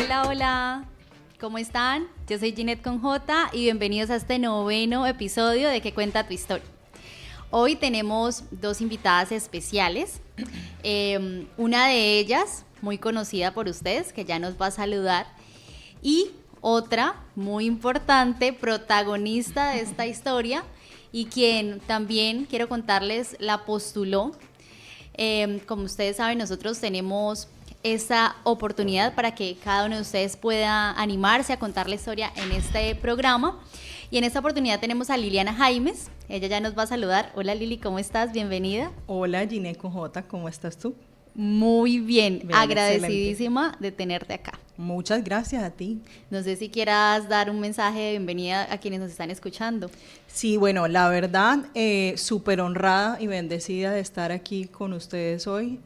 Hola, hola. ¿Cómo están? Yo soy Ginette con J y bienvenidos a este 9º episodio de ¿Qué cuenta tu historia? Hoy tenemos dos invitadas especiales. Una de ellas, muy conocida por ustedes, que ya nos va a saludar. Y otra, muy importante, protagonista de esta historia y quien también, quiero contarles, la postuló. Como ustedes saben, nosotros tenemos esa oportunidad para que cada uno de ustedes pueda animarse a contar la historia en este programa. Y en esta oportunidad tenemos a Liliana Jaimes. Ella ya nos va a saludar. Hola Lili, ¿cómo estás? Bienvenida. Hola Ginette con J, ¿cómo estás tú? Muy bien, agradecidísima excelente de tenerte acá. Muchas gracias a ti. No sé si quieras dar un mensaje de bienvenida a quienes nos están escuchando. Sí, bueno, la verdad, súper honrada y bendecida de estar aquí con ustedes hoy.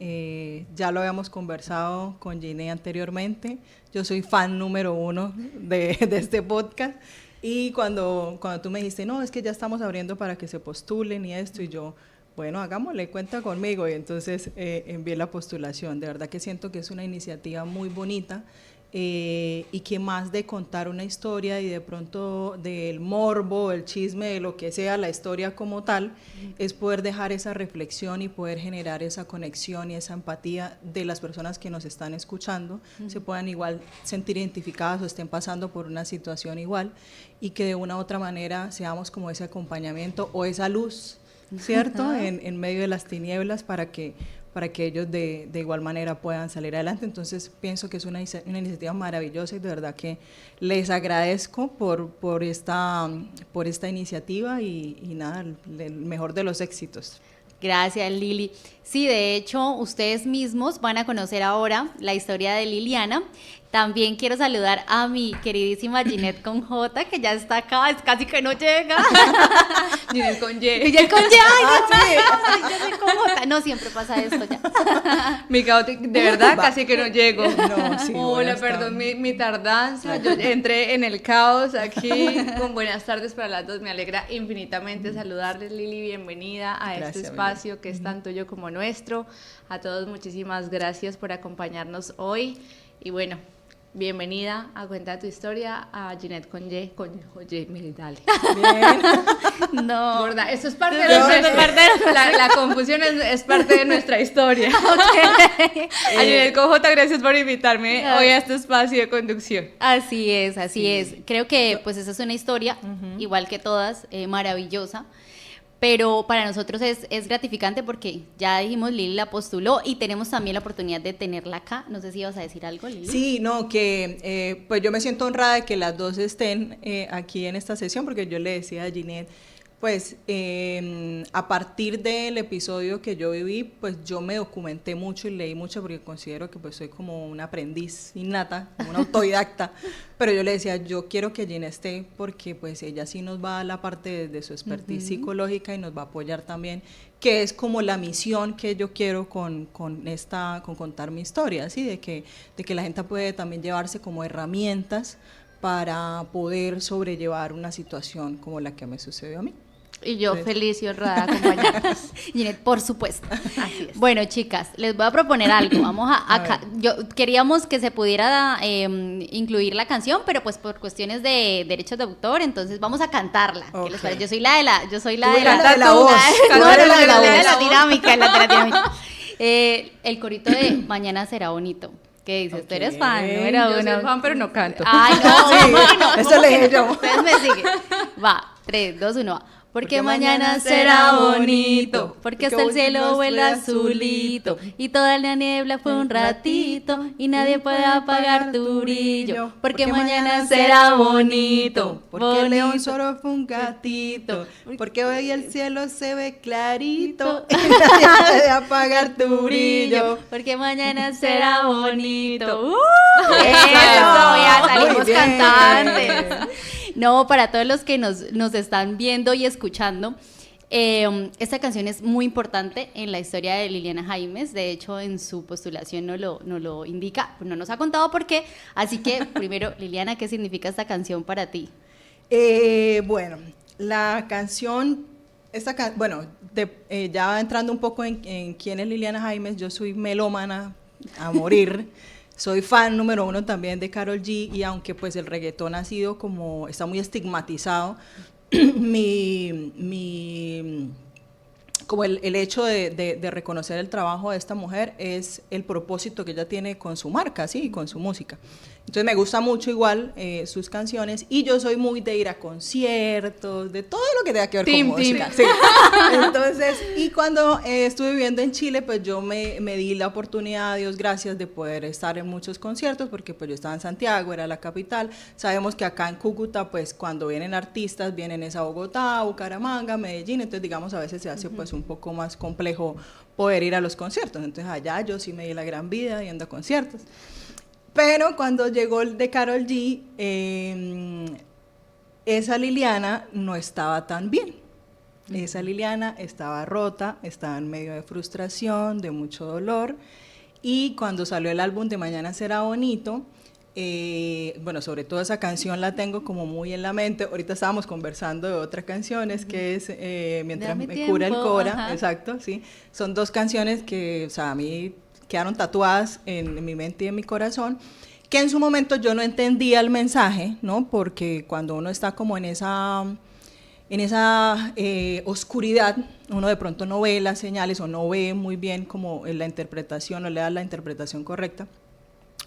Ya lo habíamos conversado con Ginette anteriormente. Yo soy fan número 1 de este podcast. Y cuando tú me dijiste, no, es que ya estamos abriendo para que se postulen y esto, y yo, bueno, hagámosle, cuenta conmigo. Y entonces envié la postulación. De verdad que siento que es una iniciativa muy bonita y que más de contar una historia y de pronto del morbo, el chisme, de lo que sea, la historia como tal, es poder dejar esa reflexión y poder generar esa conexión y esa empatía de las personas que nos están escuchando, se puedan igual sentir identificadas o estén pasando por una situación igual y que de una u otra manera seamos como ese acompañamiento o esa luz, ¿cierto? En medio de las tinieblas para que ellos de igual manera puedan salir adelante. Entonces pienso que es una iniciativa maravillosa y de verdad que les agradezco por esta iniciativa y nada, el mejor de los éxitos. Gracias, Lili. Sí, de hecho, ustedes mismos van a conocer ahora la historia de Liliana. También quiero saludar a mi queridísima Ginette con J, que ya está acá, es casi que no llega. Ginette con Y. Ginette con Y, ay, yo soy con J. No, siempre pasa esto ya. Mi caótico, de verdad, casi que no llego. No, sí, hola, perdón mi tardanza. Yo entré en el caos aquí. Con buenas tardes para las dos. Me alegra infinitamente saludarles, Lili. Bienvenida a Gracias, este espacio que es tan tuyo como nuestro. A todos, muchísimas gracias por acompañarnos hoy. Y bueno, bienvenida a Cuenta tu Historia a Ginette con Y, mire, dale. Bien. No. Gorda, eso es parte de la confusión es parte de nuestra historia. Okay. A Ginette con J, gracias por invitarme hoy a este espacio de conducción. Así es. Creo que pues esa es una historia, igual que todas, maravillosa. Pero para nosotros es gratificante porque ya dijimos, Lili la postuló y tenemos también la oportunidad de tenerla acá. No sé si ibas a decir algo, Lili. Sí, no, que pues yo me siento honrada de que las dos estén aquí en esta sesión, porque yo le decía a Ginette, pues a partir del episodio que yo viví, pues yo me documenté mucho y leí mucho porque considero que pues soy como una aprendiz innata, como una autodidacta, pero yo le decía, yo quiero que Ginette esté porque pues ella sí nos va a dar la parte de su expertise psicológica y nos va a apoyar también, que es como la misión que yo quiero con contar mi historia, ¿sí? de que la gente puede también llevarse como herramientas para poder sobrellevar una situación como la que me sucedió a mí. Y yo feliz y honrada de acompañarnos. Ginette, por supuesto. Así es. Bueno, chicas, les voy a proponer algo. Vamos queríamos que se pudiera incluir la canción, pero pues por cuestiones de derechos de autor, entonces vamos a cantarla. Okay. ¿Qué les parece? Yo soy la de la voz. La dinámica. El corito de Mañana será bonito. ¿Qué dices? Okay. Tú eres fan, Yo soy fan, pero no canto. Ay, no, sí, bueno, eso le dije yo. Ustedes me siguen. Va, 3, 2, 1, va. Porque mañana será bonito, porque hasta el cielo vuela azulito, y toda la niebla fue un ratito, y nadie puede apagar tu brillo, porque mañana será bonito, porque el león solo fue un gatito, porque hoy el cielo se ve clarito, y nadie puede apagar tu brillo, porque mañana será bonito. Eso, ya salimos cantantes. No, para todos los que nos están viendo y escuchando, esta canción es muy importante en la historia de Liliana Jaimes. De hecho, en su postulación no lo indica, no nos ha contado por qué. Así que, primero, Liliana, ¿qué significa esta canción para ti? Bueno, la canción, ya entrando un poco en quién es Liliana Jaimes, yo soy melómana a morir. Soy fan número uno también de Karol G, y aunque pues el reggaetón ha sido como, está muy estigmatizado, como el hecho de reconocer el trabajo de esta mujer es el propósito que ella tiene con su marca, ¿sí? Con su música. Entonces me gusta mucho igual sus canciones, y yo soy muy de ir a conciertos, de todo lo que tenga que ver con música. Sí. Entonces, y cuando estuve viviendo en Chile, pues yo me di la oportunidad, Dios gracias, de poder estar en muchos conciertos, porque pues yo estaba en Santiago, era la capital. Sabemos que acá en Cúcuta, pues cuando vienen artistas, vienen a Bogotá, Bucaramanga, Medellín, entonces digamos a veces se hace pues un poco más complejo poder ir a los conciertos. Entonces allá yo sí me di la gran vida yendo a conciertos. Pero cuando llegó el de Karol G, esa Liliana no estaba tan bien. Esa Liliana estaba rota, estaba en medio de frustración, de mucho dolor. Y cuando salió el álbum de Mañana Será Bonito, bueno, sobre todo esa canción la tengo como muy en la mente. Ahorita estábamos conversando de otras canciones, que es Mientras me cura el cora. Ajá. Exacto, sí. Son dos canciones que, o sea, a mí quedaron tatuadas en mi mente y en mi corazón, que en su momento yo no entendía el mensaje, ¿no? Porque cuando uno está como en esa oscuridad, uno de pronto no ve las señales o no ve muy bien como la interpretación, no le da la interpretación correcta.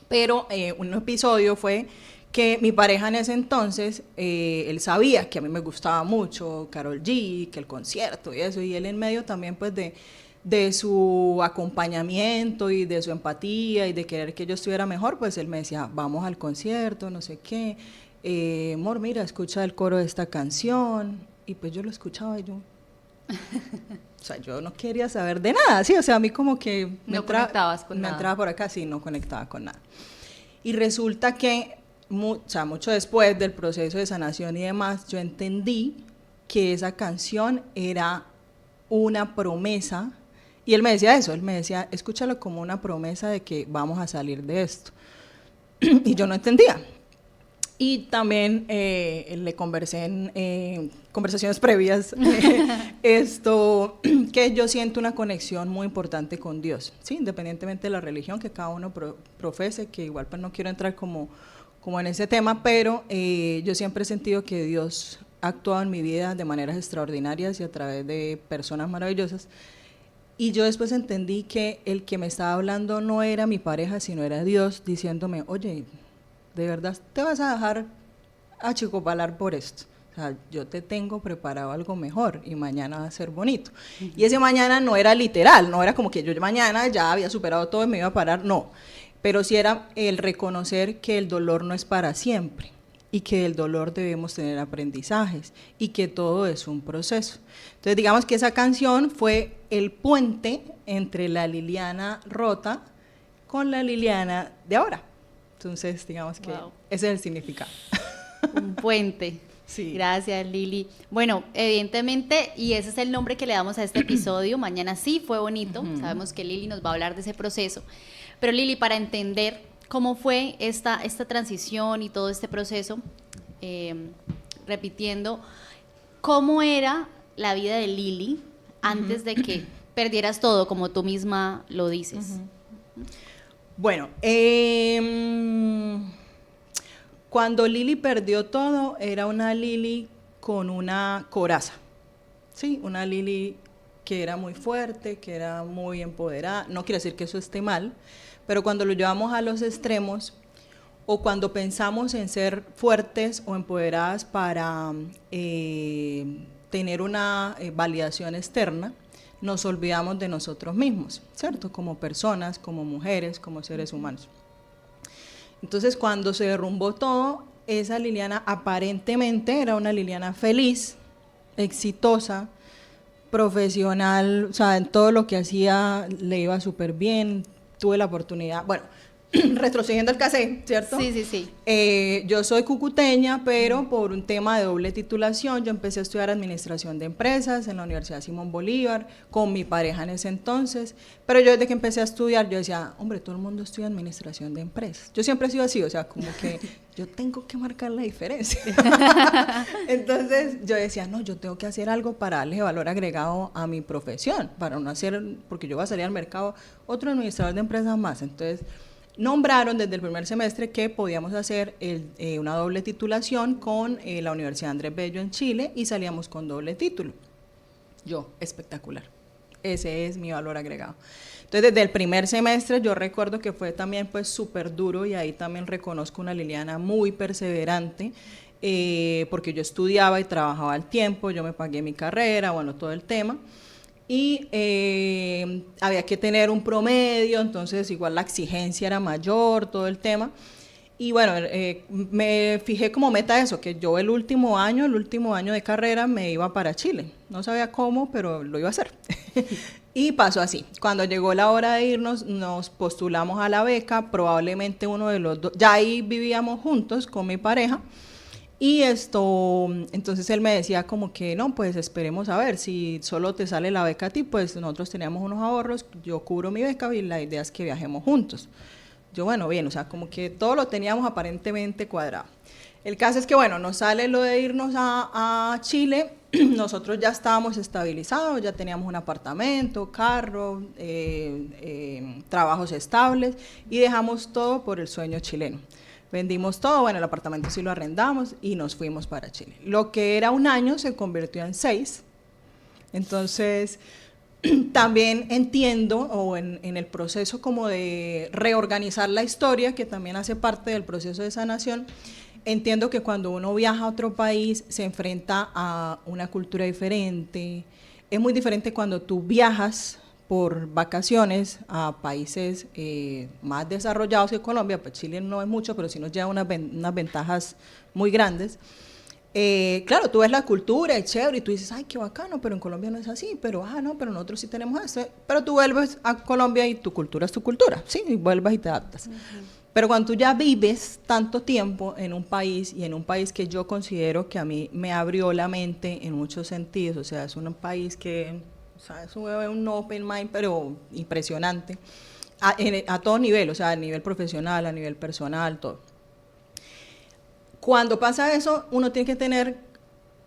Pero un episodio fue que mi pareja en ese entonces, él sabía que a mí me gustaba mucho Karol G, que el concierto y eso, y él en medio también pues de su acompañamiento y de su empatía y de querer que yo estuviera mejor, pues él me decía, vamos al concierto, no sé qué, amor, mira, escucha el coro de esta canción, y pues yo lo escuchaba y yo, o sea, yo no quería saber de nada, sí, o sea, a mí como que no conectabas con nada. Me entraba por acá, sí, no conectaba con nada. Y resulta que, o sea, mucho después del proceso de sanación y demás, yo entendí que esa canción era una promesa. Y él me decía eso, él me decía, escúchalo como una promesa de que vamos a salir de esto. Y yo no entendía. Y también le conversé en conversaciones previas esto, que yo siento una conexión muy importante con Dios, ¿sí? Independientemente de la religión que cada uno profese, que igual pues no quiero entrar como en ese tema, pero yo siempre he sentido que Dios ha actuado en mi vida de maneras extraordinarias y a través de personas maravillosas. Y yo después entendí que el que me estaba hablando no era mi pareja, sino era Dios diciéndome, oye, ¿de verdad te vas a dejar achicopalar por esto? O sea, yo te tengo preparado algo mejor y mañana va a ser bonito. Uh-huh. Y ese mañana no era literal, no era como que yo mañana ya había superado todo y me iba a parar, no. Pero sí era el reconocer que el dolor no es para siempre, y que del dolor debemos tener aprendizajes y que todo es un proceso. Entonces digamos que esa canción fue el puente entre la Liliana rota con la Liliana de ahora. Entonces digamos que ese es el significado. Un puente. Sí. Gracias, Lili. Bueno, evidentemente, y ese es el nombre que le damos a este episodio, Mañana sí fue bonito. Uh-huh. Sabemos que Lili nos va a hablar de ese proceso. Pero Lili, para entender cómo fue esta transición y todo este proceso, repitiendo, ¿cómo era la vida de Lili antes de que perdieras todo, como tú misma lo dices? Bueno, cuando Lili perdió todo, era una Lili con una coraza, ¿sí? Una Lili que era muy fuerte, que era muy empoderada. No quiere decir que eso esté mal, pero cuando lo llevamos a los extremos, o cuando pensamos en ser fuertes o empoderadas para tener una validación externa, nos olvidamos de nosotros mismos, ¿cierto? Como personas, como mujeres, como seres humanos. Entonces, cuando se derrumbó todo, esa Liliana aparentemente era una Liliana feliz, exitosa, profesional, o sea, en todo lo que hacía le iba súper bien. Tuve la oportunidad, bueno, retrocediendo el cassette, ¿cierto? Sí, sí, sí. Yo soy cucuteña, pero por un tema de doble titulación, yo empecé a estudiar administración de empresas en la Universidad Simón Bolívar, con mi pareja en ese entonces, pero yo desde que empecé a estudiar, yo decía, hombre, todo el mundo estudia administración de empresas. Yo siempre he sido así, o sea, como que yo tengo que marcar la diferencia. Entonces yo decía, no, yo tengo que hacer algo para darle valor agregado a mi profesión, para no hacer, porque yo voy a salir al mercado, otro administrador de empresas más. Entonces nombraron desde el primer semestre que podíamos hacer una doble titulación con la Universidad Andrés Bello en Chile y salíamos con doble título. Yo, espectacular. Ese es mi valor agregado. Entonces, desde el primer semestre yo recuerdo que fue también pues súper duro y ahí también reconozco una Liliana muy perseverante, porque yo estudiaba y trabajaba al tiempo, yo me pagué mi carrera, bueno, todo el tema. Y había que tener un promedio, entonces igual la exigencia era mayor, todo el tema. Y bueno, me fijé como meta eso, que yo el último año de carrera me iba para Chile. No sabía cómo, pero lo iba a hacer. Y pasó así. Cuando llegó la hora de irnos, nos postulamos a la beca, probablemente uno de los dos, ya ahí vivíamos juntos con mi pareja. Y entonces él me decía como que no, pues esperemos a ver, si solo te sale la beca a ti, pues nosotros teníamos unos ahorros, yo cubro mi beca y la idea es que viajemos juntos. Yo, bueno, bien, o sea, como que todo lo teníamos aparentemente cuadrado. El caso es que, bueno, nos sale lo de irnos a Chile, nosotros ya estábamos estabilizados, ya teníamos un apartamento, carro, trabajos estables y dejamos todo por el sueño chileno. Vendimos todo, bueno, el apartamento sí lo arrendamos y nos fuimos para Chile. Lo que era un año se convirtió en 6. Entonces, también entiendo, o en el proceso como de reorganizar la historia, que también hace parte del proceso de sanación, entiendo que cuando uno viaja a otro país se enfrenta a una cultura diferente. Es muy diferente cuando tú viajas por vacaciones a países más desarrollados que Colombia, pues Chile no es mucho, pero sí nos lleva unas ventajas muy grandes. Claro, tú ves la cultura, es chévere, y tú dices, ay, qué bacano, pero en Colombia no es así, pero, no, pero nosotros sí tenemos esto. Pero tú vuelves a Colombia y tu cultura es tu cultura, sí, y vuelves y te adaptas. Pero cuando tú ya vives tanto tiempo en un país, y en un país que yo considero que a mí me abrió la mente en muchos sentidos, o sea, es un país que, o sea, es un open mind, pero impresionante, a todo nivel, o sea, a nivel profesional, a nivel personal, todo. Cuando pasa eso, uno tiene que tener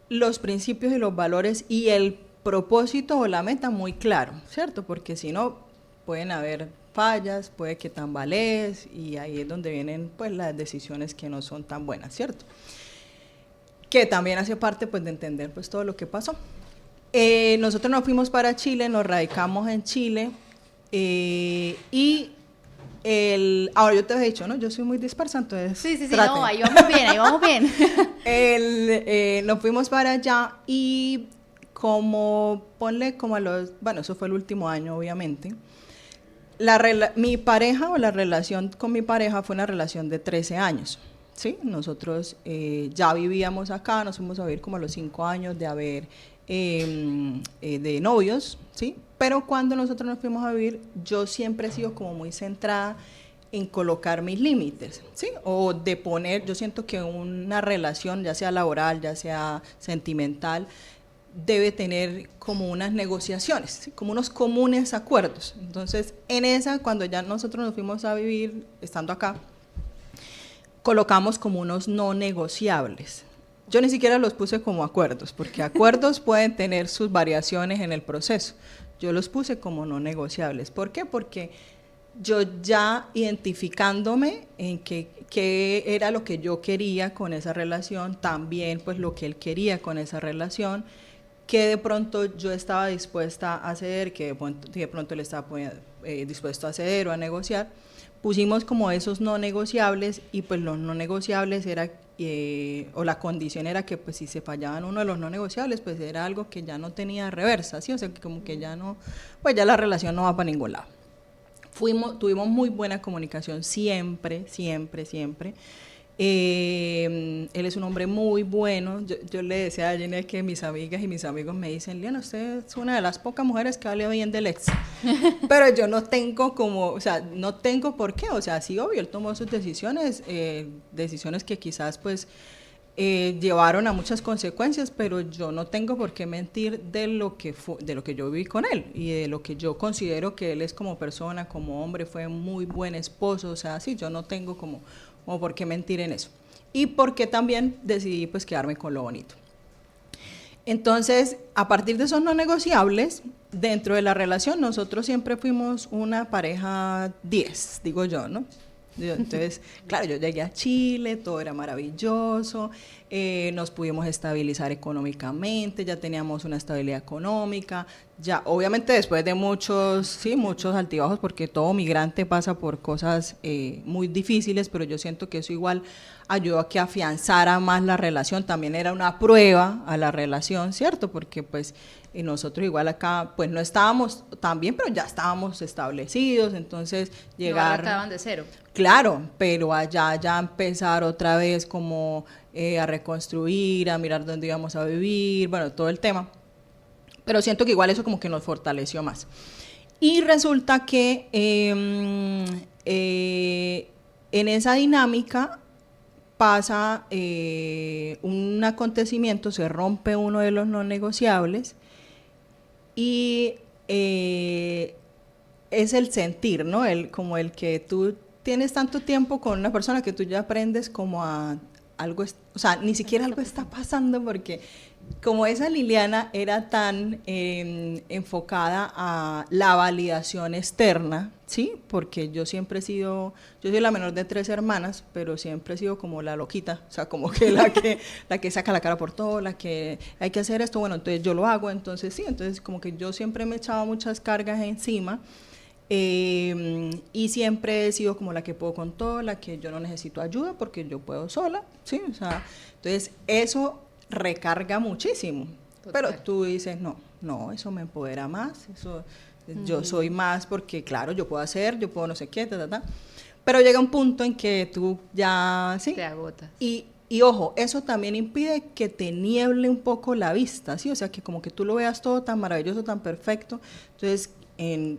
los principios y los valores y el propósito o la meta muy claro, ¿cierto? Porque si no, pueden haber fallas, puede que tambalees, y ahí es donde vienen pues las decisiones que no son tan buenas, ¿cierto? Que también hace parte pues de entender pues todo lo que pasó. Nosotros nos fuimos para Chile, nos radicamos en Chile, y ahora yo te he dicho, ¿no? Yo soy muy dispersa, entonces Sí, no, ahí vamos bien, ahí vamos bien. Nos fuimos para allá y ponle como bueno, eso fue el último año, obviamente. Mi pareja, o la relación con mi pareja, fue una relación de 13 años, ¿sí? Nosotros ya vivíamos acá, nos fuimos a vivir como a los 5 años de haber de novios, ¿sí? Pero cuando nosotros nos fuimos a vivir, yo siempre he sido como muy centrada en colocar mis límites, ¿sí? O de poner, yo siento que una relación, ya sea laboral, ya sea sentimental, debe tener como unas negociaciones, ¿sí? Como unos comunes acuerdos. Entonces, cuando ya nosotros nos fuimos a vivir, estando acá, colocamos como unos no negociables. Yo ni siquiera los puse como acuerdos, porque acuerdos pueden tener sus variaciones en el proceso. Yo los puse como no negociables. ¿Por qué? Porque yo ya identificándome en qué era lo que yo quería con esa relación, también pues lo que él quería con esa relación, que de pronto yo estaba dispuesta a ceder, que de pronto él estaba dispuesto a ceder o a negociar, pusimos como esos no negociables, y pues los no negociables era, o la condición era que pues si se fallaban uno de los no negociables, pues era algo que ya no tenía reversa, ¿sí? O sea, que como que ya no, pues ya la relación no va para ningún lado. Tuvimos muy buena comunicación siempre. Él es un hombre muy bueno. Yo le decía a Jenny que mis amigas y mis amigos me dicen, Liana, usted es una de las pocas mujeres que habla bien del ex. Pero yo no tengo no tengo por qué. O sea, sí, obvio, él tomó sus decisiones, decisiones que quizás pues llevaron a muchas consecuencias, pero yo no tengo por qué mentir de lo que yo viví con él y de lo que yo considero que él es como persona, como hombre, fue muy buen esposo. O sea, sí, yo no tengo como por qué mentir en eso. Y porque también decidí pues quedarme con lo bonito. Entonces, a partir de esos no negociables, dentro de la relación nosotros siempre fuimos una pareja 10, digo yo, ¿no? Entonces, claro, yo llegué a Chile, todo era maravilloso, nos pudimos estabilizar económicamente, ya teníamos una estabilidad económica, ya obviamente después de muchos altibajos, porque todo migrante pasa por cosas muy difíciles, pero yo siento que eso igual ayudó a que afianzara más la relación, también era una prueba a la relación, ¿cierto? Porque pues nosotros igual acá pues no estábamos tan bien, pero ya estábamos establecidos, entonces llegar... No, estaban de cero. Claro, pero allá ya empezar otra vez como a reconstruir, a mirar dónde íbamos a vivir, bueno, todo el tema. Pero siento que igual eso como que nos fortaleció más. Y resulta que en esa dinámica pasa un acontecimiento, se rompe uno de los no negociables y es el sentir, ¿no? Como el que tú tienes tanto tiempo con una persona que tú ya aprendes como a algo, o sea, ni siquiera algo está pasando porque como esa Liliana era tan enfocada a la validación externa, ¿sí? Porque yo siempre he sido, yo soy la menor de 3 hermanas, pero siempre he sido como la loquita, o sea, como que la que saca la cara por todo, la que hay que hacer esto, bueno, entonces yo lo hago, entonces sí, entonces como que yo siempre me echaba muchas cargas encima. Y siempre he sido como la que puedo con todo, la que yo no necesito ayuda porque yo puedo sola, ¿sí? O sea, entonces eso recarga muchísimo. Total. Pero tú dices, no, eso me empodera más, eso, yo soy más porque, claro, yo puedo hacer, yo puedo no sé qué, pero llega un punto en que tú ya, ¿sí? Te agotas. Y ojo, eso también impide que te nieble un poco la vista, ¿sí? O sea, que como que tú lo veas todo tan maravilloso, tan perfecto, entonces...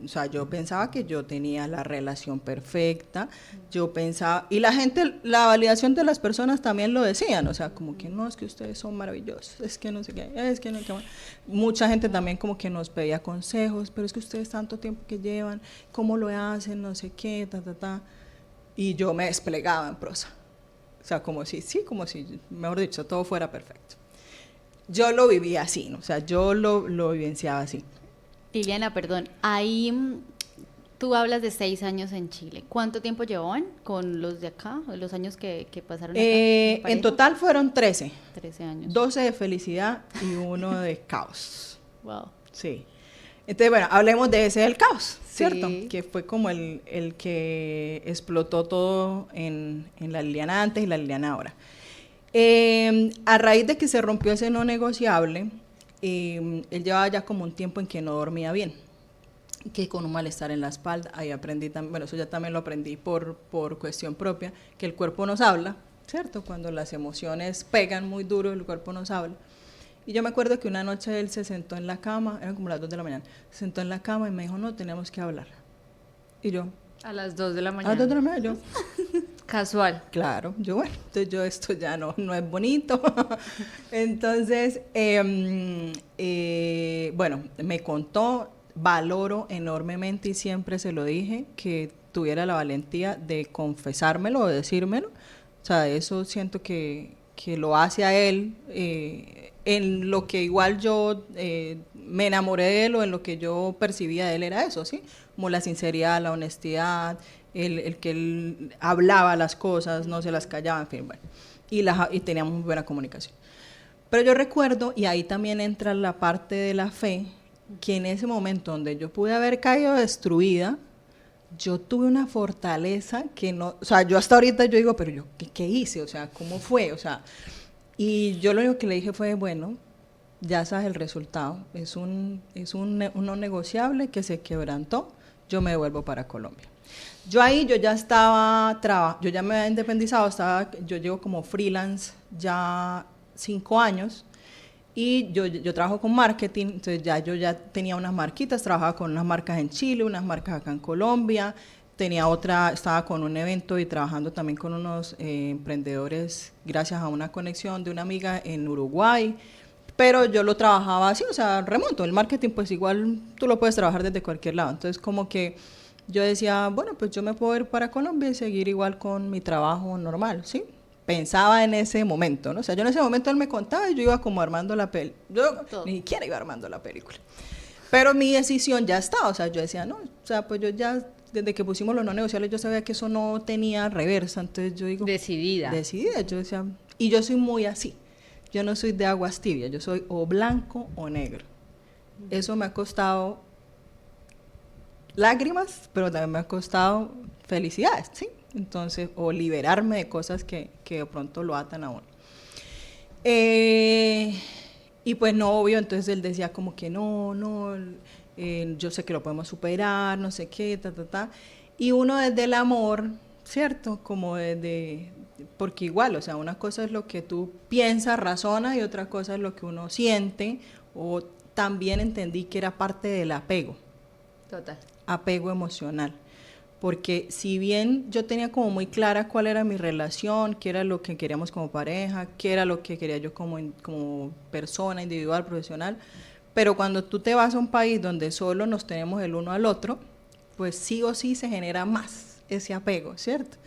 o sea, yo pensaba que yo tenía la relación perfecta, yo pensaba, y la gente, la validación de las personas también lo decían, o sea, como que no, es que ustedes son maravillosos, es que no sé qué, es que no, que mucha gente también como que nos pedía consejos, pero es que ustedes tanto tiempo que llevan, ¿cómo lo hacen? No sé qué, y yo me desplegaba en prosa, o sea, como si, mejor dicho, todo fuera perfecto. Yo lo vivía así, ¿no? O sea, yo lo vivenciaba así. Liliana, perdón, ahí tú hablas de 6 años en Chile. ¿Cuánto tiempo llevaban con los de acá, los años que pasaron acá? En total fueron 13. 13 años. 12 de felicidad y 1 de caos. Wow. Sí. Entonces, bueno, hablemos de ese del caos, ¿cierto? Sí. Que fue como el que explotó todo en la Liliana antes y la Liliana ahora. A raíz de que se rompió ese no negociable, él llevaba ya como un tiempo en que no dormía bien, que con un malestar en la espalda, ahí aprendí también, bueno, eso ya también lo aprendí por cuestión propia, que el cuerpo nos habla, ¿cierto? Cuando las emociones pegan muy duro, el cuerpo nos habla. Y yo me acuerdo que una noche él se sentó en la cama, eran como las 2 de la mañana, se sentó en la cama y me dijo, no, tenemos que hablar. Y yo... A las 2 de la mañana. A las 2 de la mañana, yo... Casual. Claro, yo bueno, entonces yo esto ya no es bonito. Entonces, bueno, me contó, valoro enormemente y siempre se lo dije, que tuviera la valentía de confesármelo o decírmelo. O sea, eso siento que lo hace a él, en lo que igual yo me enamoré de él o en lo que yo percibía de él era eso, ¿sí? Como la sinceridad, la honestidad, el que él hablaba las cosas, no se las callaba, en fin, bueno, y teníamos muy buena comunicación. Pero yo recuerdo, y ahí también entra la parte de la fe, que en ese momento donde yo pude haber caído destruida, yo tuve una fortaleza que no, o sea, yo hasta ahorita yo digo, pero yo, ¿qué hice? O sea, ¿cómo fue? O sea, y yo lo único que le dije fue, bueno, ya sabes el resultado, es un no negociable que se quebrantó, yo me devuelvo para Colombia. Yo ahí, yo ya estaba, yo ya me había independizado, yo llevo como freelance ya 5 años y yo trabajo con marketing, entonces yo ya tenía unas marquitas, trabajaba con unas marcas en Chile, unas marcas acá en Colombia, tenía otra, estaba con un evento y trabajando también con unos emprendedores gracias a una conexión de una amiga en Uruguay, pero yo lo trabajaba así, o sea, remoto, el marketing pues igual tú lo puedes trabajar desde cualquier lado, entonces como que yo decía, bueno, pues yo me puedo ir para Colombia y seguir igual con mi trabajo normal, ¿sí? Pensaba en ese momento, ¿no? O sea, yo en ese momento él me contaba y yo iba como armando la película. Yo ni siquiera iba armando la película. Pero mi decisión ya estaba, o sea, yo decía, no, o sea, pues yo ya desde que pusimos los no negociables, yo sabía que eso no tenía reversa, entonces yo digo... Decidida. Decidida, yo decía, y yo soy muy así, yo no soy de aguas tibias, yo soy o blanco o negro. Eso me ha costado lágrimas, pero también me ha costado felicidades, ¿sí? Entonces, o liberarme de cosas que de pronto lo atan a uno. Y pues no, obvio, entonces él decía como que no, yo sé que lo podemos superar, no sé qué, y uno desde el amor, ¿cierto? Como desde, porque igual, o sea, una cosa es lo que tú piensas, razonas, y otra cosa es lo que uno siente, o también entendí que era parte del apego. Total. Apego emocional. Porque si bien yo tenía como muy clara cuál era mi relación, qué era lo que queríamos como pareja, qué era lo que quería yo como persona, individual, profesional, pero cuando tú te vas a un país donde solo nos tenemos el uno al otro, pues sí o sí se genera más ese apego, ¿cierto?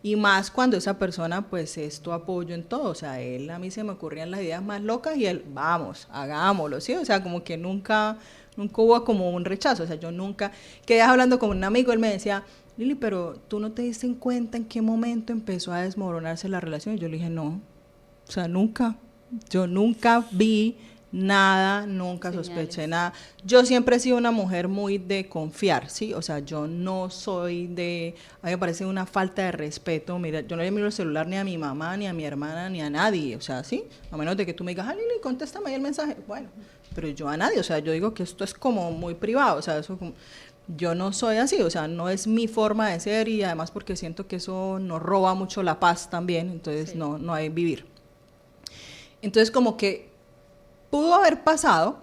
Y más cuando esa persona pues es tu apoyo en todo, o sea, él, a mí se me ocurrían las ideas más locas y él, vamos, hagámoslo, ¿sí? O sea, como que nunca hubo como un rechazo, o sea, yo nunca, quedé hablando con un amigo, él me decía, Lili, pero tú no te diste en cuenta en qué momento empezó a desmoronarse la relación, y yo le dije, no, o sea, nunca, yo nunca vi nada, nunca sospeché nada. Yo siempre he sido una mujer muy de confiar, ¿sí? O sea, yo no soy de... A mí me parece una falta de respeto. Mira, yo no le miro el celular ni a mi mamá, ni a mi hermana, ni a nadie. O sea, ¿sí? A menos de que tú me digas, Lili, contéstame ahí el mensaje. Bueno, pero yo a nadie. O sea, yo digo que esto es como muy privado. O sea, eso como... Yo no soy así, o sea, no es mi forma de ser, y además porque siento que eso nos roba mucho la paz también, entonces sí, no hay vivir. Entonces como que pudo haber pasado,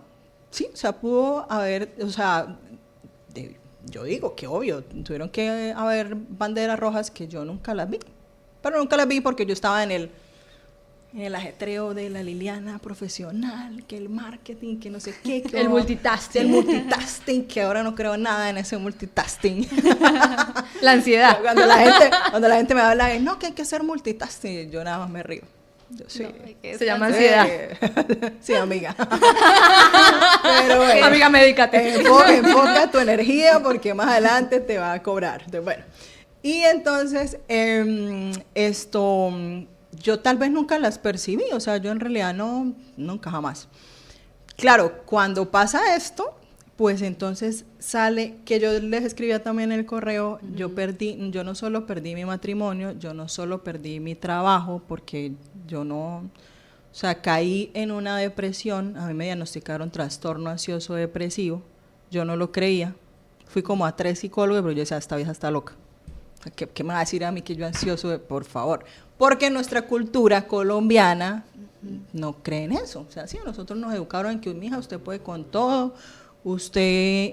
sí, o sea, pudo haber, o sea, yo digo que obvio, tuvieron que haber banderas rojas que yo nunca las vi, pero nunca las vi porque yo estaba en el ajetreo de la Liliana profesional, que el marketing, que no sé qué. Que el multitasking. El multitasking, que ahora no creo nada en ese multitasking. La ansiedad. Cuando la gente me habla de, no, que hay que hacer multitasking, yo nada más me río. Yo, sí. No, se llama ansiedad. Sí, amiga. Pero bueno, amiga, médicate. Enfoca tu energía porque más adelante te va a cobrar. Entonces, bueno. Y entonces, yo tal vez nunca las percibí, o sea, yo en realidad no, nunca jamás. Claro, cuando pasa esto, pues entonces sale, que yo les escribía también en el correo, yo no solo perdí mi matrimonio, yo no solo perdí mi trabajo, porque yo no, o sea, caí en una depresión, a mí me diagnosticaron trastorno ansioso depresivo, yo no lo creía, fui como a 3 psicólogos, pero yo decía, esta vieja está loca. ¿Qué me va a decir a mí que yo ansioso? Por favor. Porque nuestra cultura colombiana no cree en eso. O sea, sí, nosotros nos educaron en que, mija, usted puede con todo, usted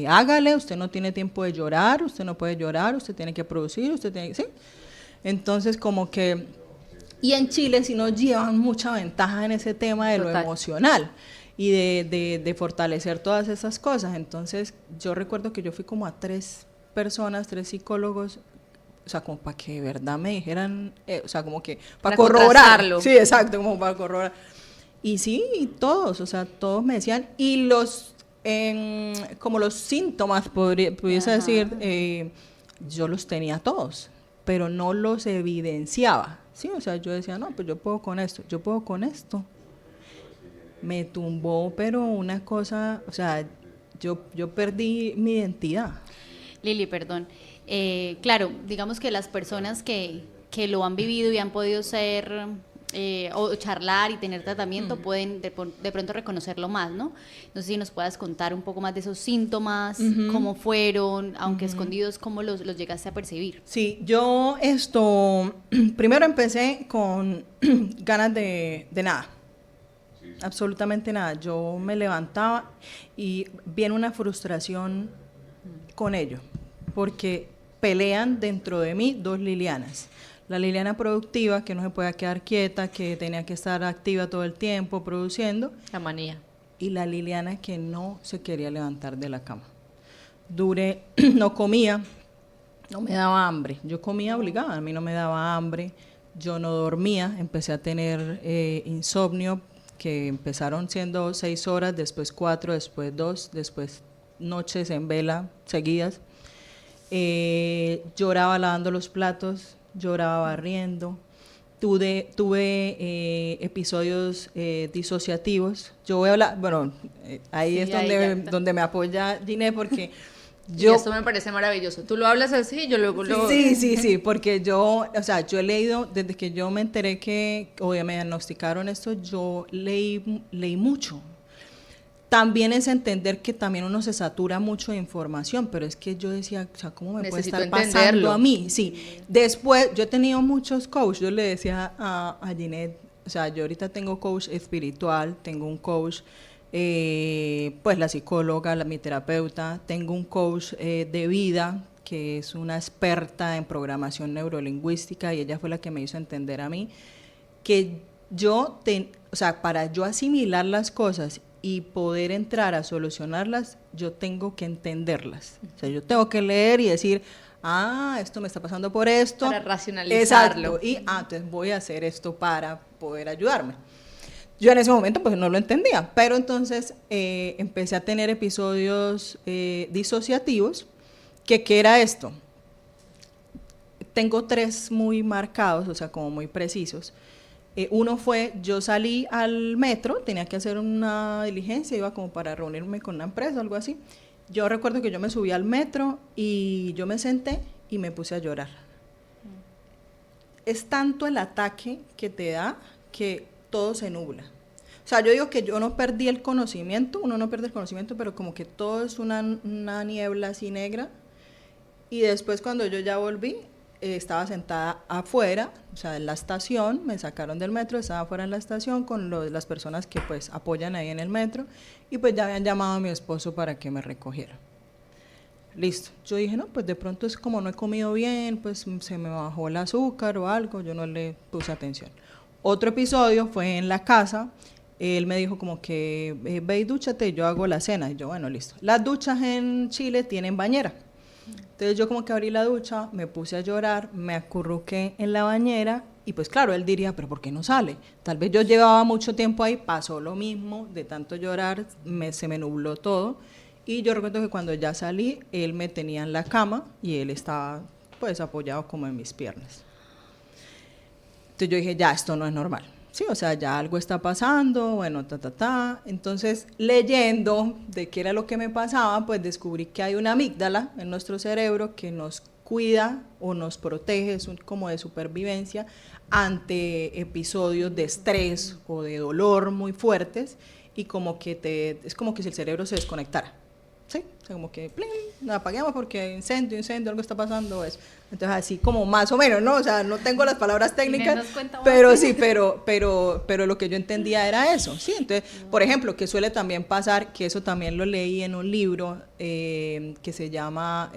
hágale, usted no tiene tiempo de llorar, usted no puede llorar, usted tiene que producir, usted tiene que... ¿sí? Entonces, como que... Y en Chile sí nos llevan mucha ventaja en ese tema de lo emocional y de fortalecer todas esas cosas. Entonces, yo recuerdo que yo fui como a 3 personas, 3 psicólogos, o sea, como para que de verdad me dijeran, o sea, como que para corroborarlo. Sí, exacto, como para corroborar. Y sí, todos, o sea, todos me decían, y como los síntomas, pudiese decir, yo los tenía todos, pero no los evidenciaba, ¿sí? O sea, yo decía, no, pues yo puedo con esto, yo puedo con esto. Me tumbó, pero una cosa, o sea, yo perdí mi identidad. Lili, perdón. Claro, digamos que las personas que lo han vivido y han podido ser o charlar y tener tratamiento pueden de pronto reconocerlo más, ¿no? No sé si nos puedas contar un poco más de esos síntomas, cómo fueron, aunque escondidos, cómo los llegaste a percibir. Sí, yo primero empecé con ganas de nada. Absolutamente nada. Yo me levantaba y viene una frustración con ello, porque pelean dentro de mí 2 Lilianas. La Liliana productiva, que no se podía quedar quieta, que tenía que estar activa todo el tiempo produciendo. La manía. Y la Liliana que no se quería levantar de la cama. No comía, no me daba hambre. Yo comía obligada, a mí no me daba hambre. Yo no dormía, empecé a tener insomnio, que empezaron siendo 6 horas, después 4, después 2, después noches en vela seguidas. lloraba lavando los platos, lloraba barriendo. Tuve episodios disociativos. Yo voy a hablar, bueno, ahí Sí, es ahí donde me apoya Ginette, porque Y esto me parece maravilloso. Tú lo hablas así, yo luego lo... Sí, porque yo, o sea, yo he leído, desde que yo me enteré que, oye, me diagnosticaron esto, yo leí mucho. También es entender que también uno se satura mucho de información, pero es que yo decía, o sea, ¿cómo me puede Necesito estar pasando entenderlo. a mí? Sí, después, yo he tenido muchos coaches, yo le decía a Ginette, o sea, yo ahorita tengo coach espiritual, tengo un coach, pues la psicóloga, mi terapeuta, tengo un coach de vida, que es una experta en programación neurolingüística, y ella fue la que me hizo entender a mí que o sea, para yo asimilar las cosas y poder entrar a solucionarlas, yo tengo que entenderlas. O sea, yo tengo que leer y decir, esto me está pasando por esto. Para racionalizarlo. Exacto. Y, entonces voy a hacer esto para poder ayudarme. Yo en ese momento pues no lo entendía, pero entonces empecé a tener episodios disociativos, ¿qué era esto? Tengo 3 muy marcados, o sea, como muy precisos. Uno fue, yo salí al metro, tenía que hacer una diligencia, iba como para reunirme con una empresa o algo así. Yo recuerdo que yo me subí al metro y yo me senté y me puse a llorar. Es tanto el ataque que te da que todo se nubla. O sea, yo digo que yo no perdí el conocimiento, uno no pierde el conocimiento, pero como que todo es una niebla así negra. Y después cuando yo ya volví, estaba sentada afuera, o sea, en la estación, me sacaron del metro, estaba afuera en la estación con las personas que pues apoyan ahí en el metro, y pues ya habían llamado a mi esposo para que me recogiera. Listo, yo dije, no, pues de pronto es como no he comido bien, pues se me bajó el azúcar o algo, yo no le puse atención. Otro episodio fue en la casa, él me dijo como que ve y dúchate, yo hago la cena, y yo, bueno, listo. Las duchas en Chile tienen bañera. Entonces yo como que abrí la ducha, me puse a llorar, me acurruqué en la bañera y pues claro, él diría, pero ¿por qué no sale? Tal vez yo llevaba mucho tiempo ahí, pasó lo mismo, de tanto llorar, se me nubló todo y yo recuerdo que cuando ya salí, él me tenía en la cama y él estaba pues apoyado como en mis piernas. Entonces yo dije, ya, esto no es normal. Sí, o sea, ya algo está pasando, bueno, Entonces, leyendo de qué era lo que me pasaba, pues descubrí que hay una amígdala en nuestro cerebro que nos cuida o nos protege, es como de supervivencia ante episodios de estrés o de dolor muy fuertes y como que es como que si el cerebro se desconectara. Sí, o sea, como que ¡pling! Apaguemos porque incendio, algo está pasando, eso. Entonces así como más o menos, ¿no? O sea, no tengo las palabras técnicas, pero sí, pero lo que yo entendía era eso, ¿sí? Entonces, por ejemplo, que suele también pasar, que eso también lo leí en un libro que se llama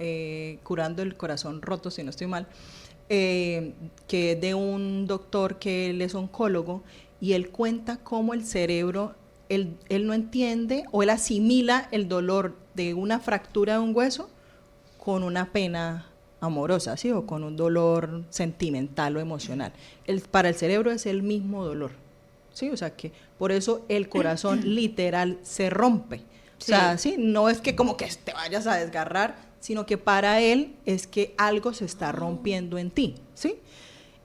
Curando el corazón roto, si no estoy mal, que es de un doctor que él es oncólogo y él cuenta cómo el cerebro, él no entiende o él asimila el dolor de una fractura de un hueso con una pena amorosa, ¿sí? O con un dolor sentimental o emocional. Para el cerebro es el mismo dolor, ¿sí? O sea que por eso el corazón literal se rompe. O sea, ¿sí? No es que como que te vayas a desgarrar, sino que para él es que algo se está rompiendo en ti, ¿sí?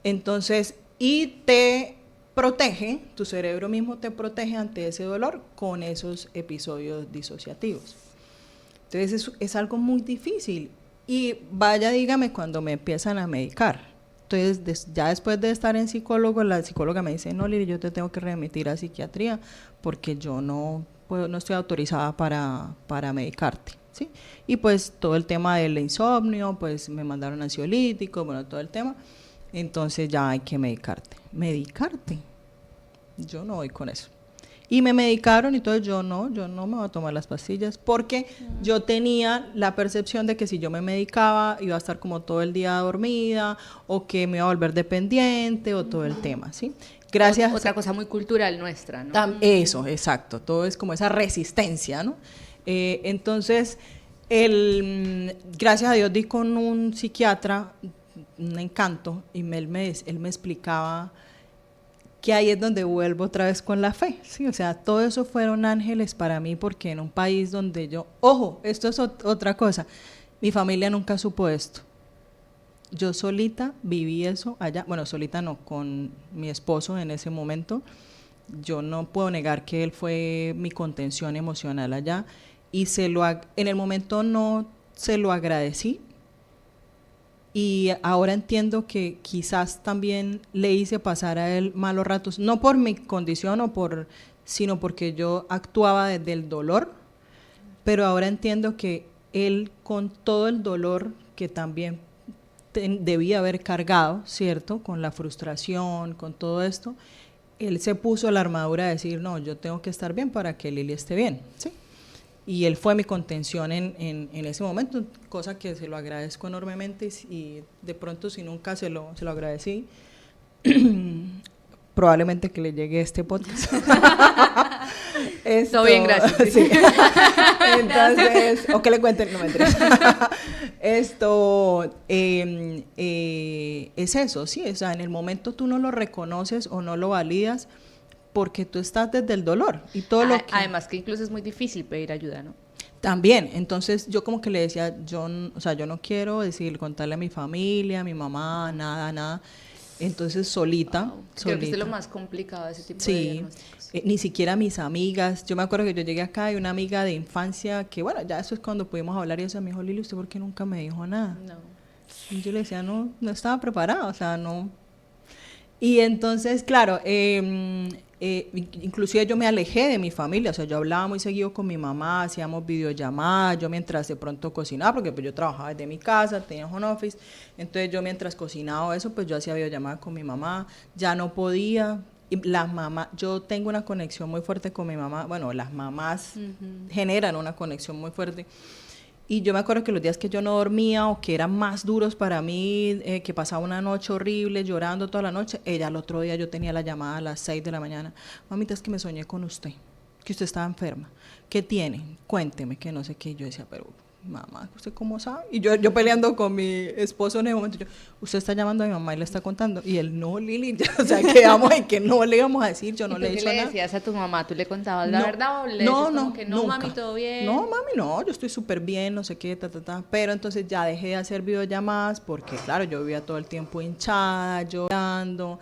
Entonces, y te protege, tu cerebro mismo te protege ante ese dolor con esos episodios disociativos. Entonces es algo muy difícil y vaya, dígame cuando me empiezan a medicar. Entonces ya después de estar en psicólogo, la psicóloga me dice, no, Lili, yo te tengo que remitir a psiquiatría porque yo no estoy autorizada para medicarte, ¿sí? Y pues todo el tema del insomnio, pues me mandaron ansiolíticos, bueno, todo el tema. Entonces ya hay que medicarte. ¿Medicarte? Yo no voy con eso. Y me medicaron y todo, yo no me voy a tomar las pastillas porque yo tenía la percepción de que si yo me medicaba iba a estar como todo el día dormida o que me iba a volver dependiente o todo el tema, ¿sí? Gracias. Otra cosa muy cultural nuestra, ¿no? Eso, exacto, todo es como esa resistencia, ¿no? Entonces, gracias a Dios di con un psiquiatra, un encanto, y él me explicaba que ahí es donde vuelvo otra vez con la fe, ¿sí? O sea, todo eso fueron ángeles para mí porque en un país donde ojo, esto es otra cosa, Mi familia nunca supo esto. Yo solita viví eso allá, bueno, solita no, con mi esposo en ese momento. Yo no puedo negar que él fue mi contención emocional allá y en el momento no se lo agradecí y ahora entiendo que quizás también le hice pasar a él malos ratos, no por mi condición sino porque yo actuaba desde el dolor, pero ahora entiendo que él con todo el dolor que también debía haber cargado, ¿cierto? Con la frustración, con todo esto, él se puso la armadura de decir, no, yo tengo que estar bien para que Lili esté bien, ¿sí? Y él fue mi contención en ese momento, cosa que se lo agradezco enormemente y de pronto si nunca se lo agradecí, probablemente que le llegue este podcast. Todo bien, gracias. Sí. Entonces, o que le cuenten, no me interesa. Esto es eso, sí, o sea, en el momento tú no lo reconoces o no lo validas porque tú estás desde el dolor y todo lo que... Además que incluso es muy difícil pedir ayuda, ¿no? También, entonces yo como que le decía, yo no quiero contarle a mi familia, a mi mamá, nada. Entonces solita. Creo que es lo más complicado de ese tipo de Sí, diagnósticos. ni siquiera mis amigas. Yo me acuerdo que yo llegué acá y una amiga de infancia, que bueno, ya eso es cuando pudimos hablar y eso me dijo, Lili, ¿usted por qué nunca me dijo nada? No. Y yo le decía, no estaba preparada, o sea, no. Y entonces, claro, inclusive yo me alejé de mi familia, o sea, yo hablaba muy seguido con mi mamá, hacíamos videollamadas, yo mientras de pronto cocinaba, porque pues yo trabajaba desde mi casa, tenía home office, entonces yo mientras cocinaba eso, pues yo hacía videollamadas con mi mamá, ya no podía, y las mamás, yo tengo una conexión muy fuerte con mi mamá, bueno, las mamás generan una conexión muy fuerte. Y yo me acuerdo que los días que yo no dormía o que eran más duros para mí, que pasaba una noche horrible llorando toda la noche, ella al otro día yo tenía la llamada a las 6 de la mañana. Mamita, es que me soñé con usted, que usted estaba enferma. ¿Qué tiene? Cuénteme, que no sé qué. Yo decía, pero mamá, ¿usted cómo sabe? Y yo peleando con mi esposo en ese momento, usted está llamando a mi mamá y le está contando. Y él, no, Lili, o sea, quedamos en que no le íbamos a decir, yo no le he dicho nada. ¿Y tú qué le decías a tu mamá? ¿Tú le contabas la verdad o le decías como que no, nunca. mami, todo bien? No, mami, no, yo estoy súper bien, no sé qué, Pero entonces ya dejé de hacer videollamadas porque, claro, yo vivía todo el tiempo hinchada, llorando,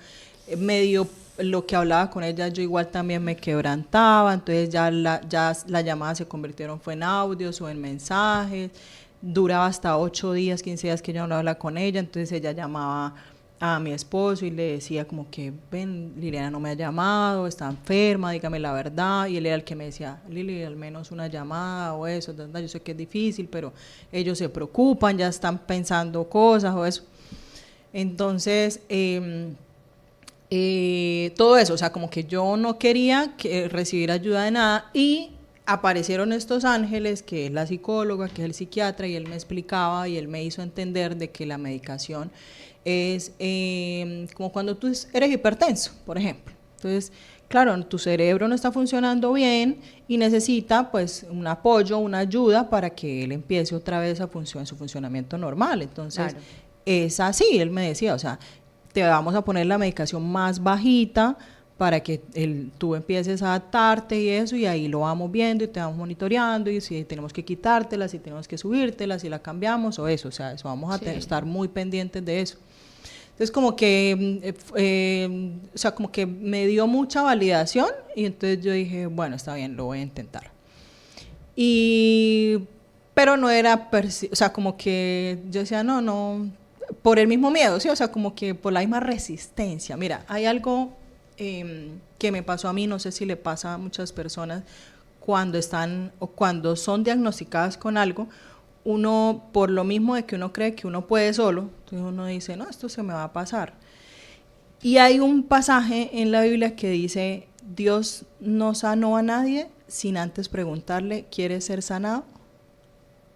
medio lo que hablaba con ella yo igual también me quebrantaba, entonces ya las llamadas se convirtieron fue en audios o en mensajes, duraba hasta 8 días, 15 días que yo no hablaba con ella, entonces ella llamaba a mi esposo y le decía como que, ven, Liliana no me ha llamado, está enferma, dígame la verdad, y él era el que me decía, Lili, al menos una llamada o eso, yo sé que es difícil, pero ellos se preocupan, ya están pensando cosas o eso. Entonces, todo eso, o sea, como que yo no quería recibir ayuda de nada y aparecieron estos ángeles, que es la psicóloga, que es el psiquiatra, y él me explicaba y él me hizo entender de que la medicación es como cuando tú eres hipertenso, por ejemplo. Entonces, claro, tu cerebro no está funcionando bien y necesita pues un apoyo, una ayuda para que él empiece otra vez a su funcionamiento normal. Entonces, claro, es así, él me decía, o sea, te vamos a poner la medicación más bajita para que tú empieces a adaptarte y eso, y ahí lo vamos viendo y te vamos monitoreando, y si tenemos que quitártela, si tenemos que subírtela, si la cambiamos o eso, o sea, eso vamos a estar muy pendientes de eso. Entonces como que, o sea, como que me dio mucha validación y entonces yo dije, bueno, está bien, lo voy a intentar. Pero no era, o sea, como que yo decía, no, por el mismo miedo, ¿sí? O sea, como que por la misma resistencia. Mira, hay algo que me pasó a mí, no sé si le pasa a muchas personas cuando están o cuando son diagnosticadas con algo, uno, por lo mismo de que uno cree que uno puede solo, entonces uno dice, no, esto se me va a pasar. Y hay un pasaje en la Biblia que dice, Dios no sanó a nadie sin antes preguntarle, ¿quieres ser sanado?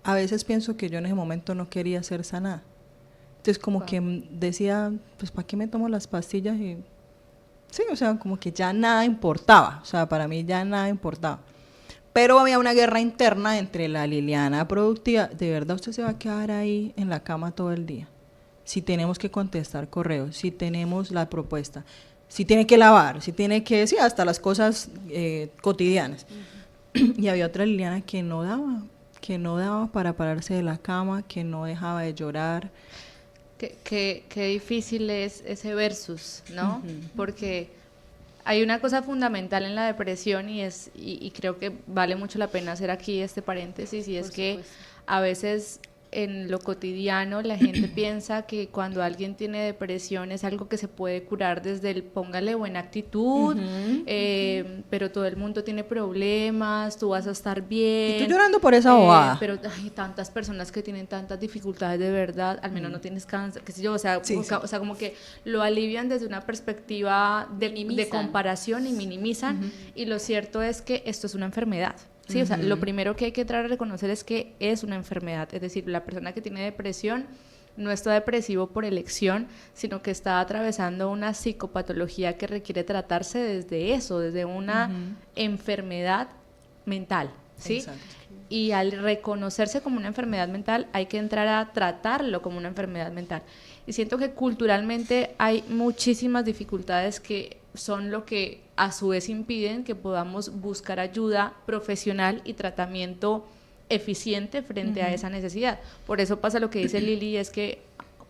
A veces pienso que yo en ese momento no quería ser sanada. Entonces como que decía, pues ¿para qué me tomo las pastillas? Y sí, o sea, como que ya nada importaba, o sea, para mí ya nada importaba. Pero había una guerra interna entre la Liliana productiva, ¿de verdad usted se va a quedar ahí en la cama todo el día? Si tenemos que contestar correos, si tenemos la propuesta, si tiene que lavar, si tiene que, sí, hasta las cosas cotidianas. Y había otra Liliana que no daba, que no daba para pararse de la cama, que no dejaba de llorar. Qué difícil es ese versus, ¿no? Porque hay una cosa fundamental en la depresión y creo que vale mucho la pena hacer aquí este paréntesis, y es que a veces en lo cotidiano la gente piensa que cuando alguien tiene depresión es algo que se puede curar desde el póngale buena actitud, pero todo el mundo tiene problemas, tú vas a estar bien. Y tú llorando por esa bobada. Pero hay tantas personas que tienen tantas dificultades de verdad, al menos no tienes cáncer, qué sé yo, o sea, como que lo alivian desde una perspectiva de comparación y minimizan, y lo cierto es que esto es una enfermedad. Sí, o sea, lo primero que hay que tratar de reconocer es que es una enfermedad, es decir, la persona que tiene depresión no está depresivo por elección, sino que está atravesando una psicopatología que requiere tratarse desde eso, desde una enfermedad mental, ¿sí? Exacto. Y al reconocerse como una enfermedad mental hay que entrar a tratarlo como una enfermedad mental. Y siento que culturalmente hay muchísimas dificultades que son lo que a su vez impiden que podamos buscar ayuda profesional y tratamiento eficiente frente a esa necesidad. Por eso pasa lo que dice Lili, es que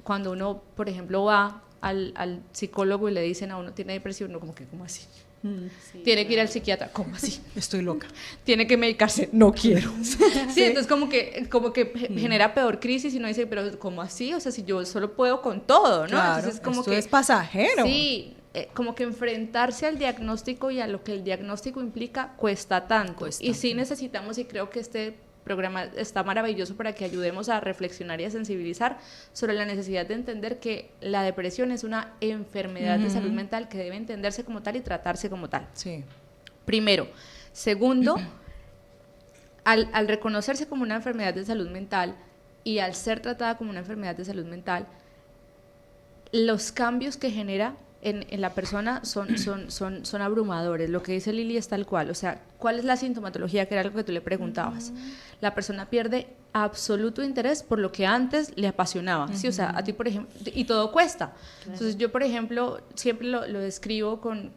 cuando uno, por ejemplo, va al psicólogo y le dicen a uno tiene depresión, uno como que, ¿cómo así? Sí, tiene que ir al psiquiatra, ¿cómo así? Estoy loca. Tiene que medicarse, no quiero. Sí, entonces como que genera peor crisis y uno dice, pero ¿cómo así? O sea, si yo solo puedo con todo, ¿no? Claro, entonces como esto que es pasajero. Sí, como que enfrentarse al diagnóstico y a lo que el diagnóstico implica cuesta tanto. Y sí necesitamos, y creo que este programa está maravilloso para que ayudemos a reflexionar y a sensibilizar sobre la necesidad de entender que la depresión es una enfermedad de salud mental que debe entenderse como tal y tratarse como tal. Sí. Primero. Segundo, al reconocerse como una enfermedad de salud mental y al ser tratada como una enfermedad de salud mental, los cambios que genera en la persona son abrumadores. Lo que dice Lili es tal cual. O sea, ¿cuál es la sintomatología? Que era algo que tú le preguntabas. La persona pierde absoluto interés por lo que antes le apasionaba. ¿Sí? O sea, a ti, por ejemplo, y todo cuesta. Claro. Entonces, yo, por ejemplo, siempre lo describo con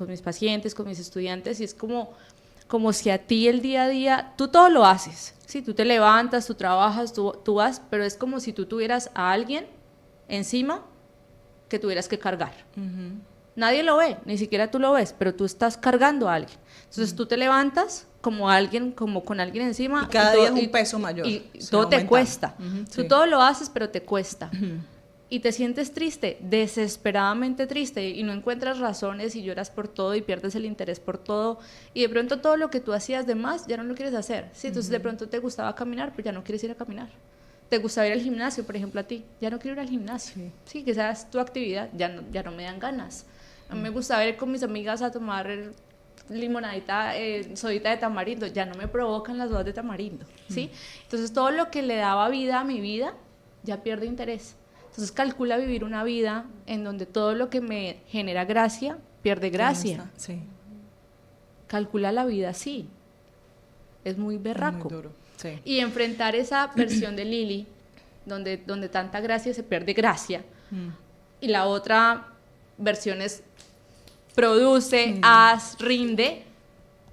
mis pacientes, con mis estudiantes, y es como si a ti el día a día, tú todo lo haces. ¿Sí? Tú te levantas, tú trabajas, tú vas, pero es como si tú tuvieras a alguien encima que tuvieras que cargar. Nadie lo ve, ni siquiera tú lo ves, pero tú estás cargando a alguien. Entonces tú te levantas como alguien, como con alguien encima. Y cada día es un peso mayor. Y todo te cuesta. Tú todo lo haces, pero te cuesta. Y te sientes triste, desesperadamente triste, y no encuentras razones y lloras por todo y pierdes el interés por todo. Y de pronto todo lo que tú hacías de más ya no lo quieres hacer. ¿Sí? Entonces de pronto te gustaba caminar, pero ya no quieres ir a caminar. ¿Te gustaba ir al gimnasio, por ejemplo, a ti? Ya no quiero ir al gimnasio. Sí, que esa es tu actividad, ya no me dan ganas. A mí me gustaba ir con mis amigas a tomar limonadita, sodita de tamarindo, ya no me provocan las sodas de tamarindo, ¿sí? Entonces todo lo que le daba vida a mi vida ya pierde interés. Entonces calcula vivir una vida en donde todo lo que me genera gracia pierde gracia. Sí. Calcula la vida así. Es muy berraco. Muy duro. Sí. Y enfrentar esa versión de Lili, donde tanta gracia se pierde gracia, y la otra versión es produce, haz, rinde,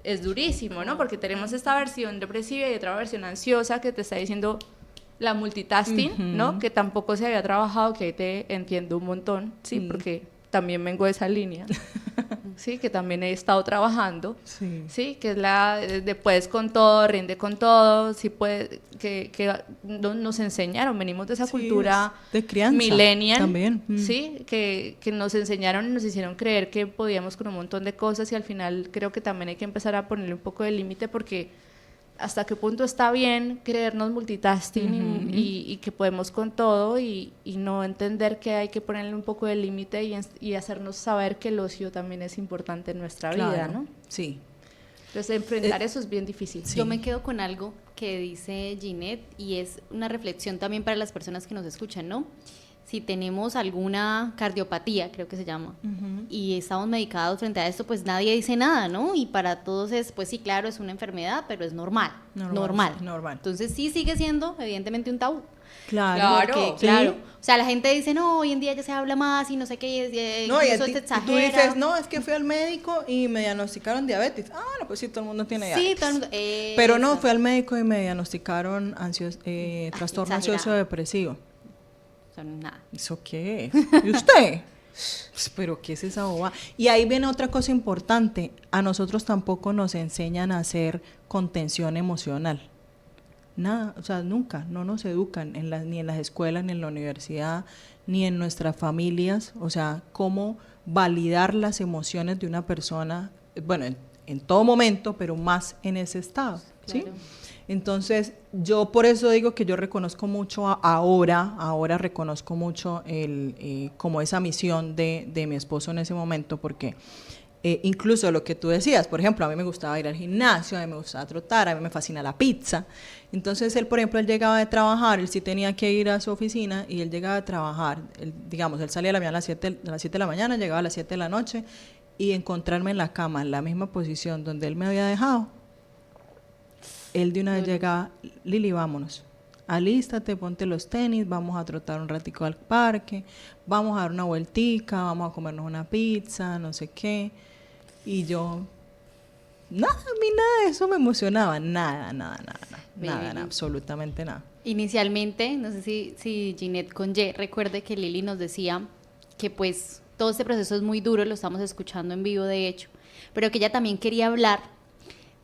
es durísimo, ¿no? Porque tenemos esta versión depresiva y otra versión ansiosa que te está diciendo la multitasking, ¿no? Que tampoco se había trabajado, que ahí te entiendo un montón, ¿sí? Porque también vengo de esa línea, ¿sí? Que también he estado trabajando, ¿sí? Que es la de puedes con todo, rinde con todo, sí puede, que nos enseñaron, venimos de esa cultura de crianza millennial, también. ¿sí? Que nos enseñaron y nos hicieron creer que podíamos con un montón de cosas, y al final creo que también hay que empezar a ponerle un poco de límite, porque hasta qué punto está bien creernos multitasking y que podemos con todo, y no entender que hay que ponerle un poco de límite y hacernos saber que el ocio también es importante en nuestra vida, ¿no? Sí. Entonces enfrentar eso es bien difícil. Sí. Yo me quedo con algo que dice Ginette, y es una reflexión también para las personas que nos escuchan, ¿no? Si tenemos alguna cardiopatía, creo que se llama, y estamos medicados frente a esto, pues nadie dice nada, ¿no? Y para todos es, pues sí, claro, es una enfermedad, pero es normal. Normal. Entonces sí sigue siendo, evidentemente, un tabú. Claro. Porque, Sí. claro, o sea, la gente dice, no, hoy en día ya se habla más y no sé qué, No, y incluso se tú exagera. dices, no, es que fui al médico y me diagnosticaron diabetes. Ah, no, pues sí, todo el mundo tiene Sí, diabetes. todo el mundo. Pero no, Eso. fui al médico y me diagnosticaron trastorno Exagerado. ansioso depresivo. Son nada. ¿Eso qué es? ¿Y usted? Pues, pero ¿qué es esa boba? Y ahí viene otra cosa importante. A nosotros tampoco nos enseñan a hacer contención emocional. Nada, o sea, nunca, no nos educan ni en las escuelas, ni en la universidad, ni en nuestras familias, o sea, cómo validar las emociones de una persona, bueno, en todo momento, pero más en ese estado, ¿sí? Claro. Entonces, yo por eso digo que yo reconozco mucho ahora reconozco mucho como esa misión de mi esposo en ese momento, porque incluso lo que tú decías, por ejemplo, a mí me gustaba ir al gimnasio, a mí me gustaba trotar, a mí me fascina la pizza. Entonces él, por ejemplo, él llegaba de trabajar, él sí tenía que ir a su oficina y él llegaba de trabajar, digamos, él salía a la mañana a las 7 de la mañana, llegaba a las 7 de la noche y encontrarme en la cama, en la misma posición donde él me había dejado, él de una vez llegaba, Lili, vámonos. Alístate, ponte los tenis, vamos a trotar un ratico al parque, vamos a dar una vueltica, vamos a comernos una pizza, no sé qué. Y yo, nada, a mí nada de eso me emocionaba, nada, absolutamente nada. Inicialmente, no sé si Ginette con Y recuerde que Lili nos decía que pues todo este proceso es muy duro, lo estamos escuchando en vivo de hecho, pero que ella también quería hablar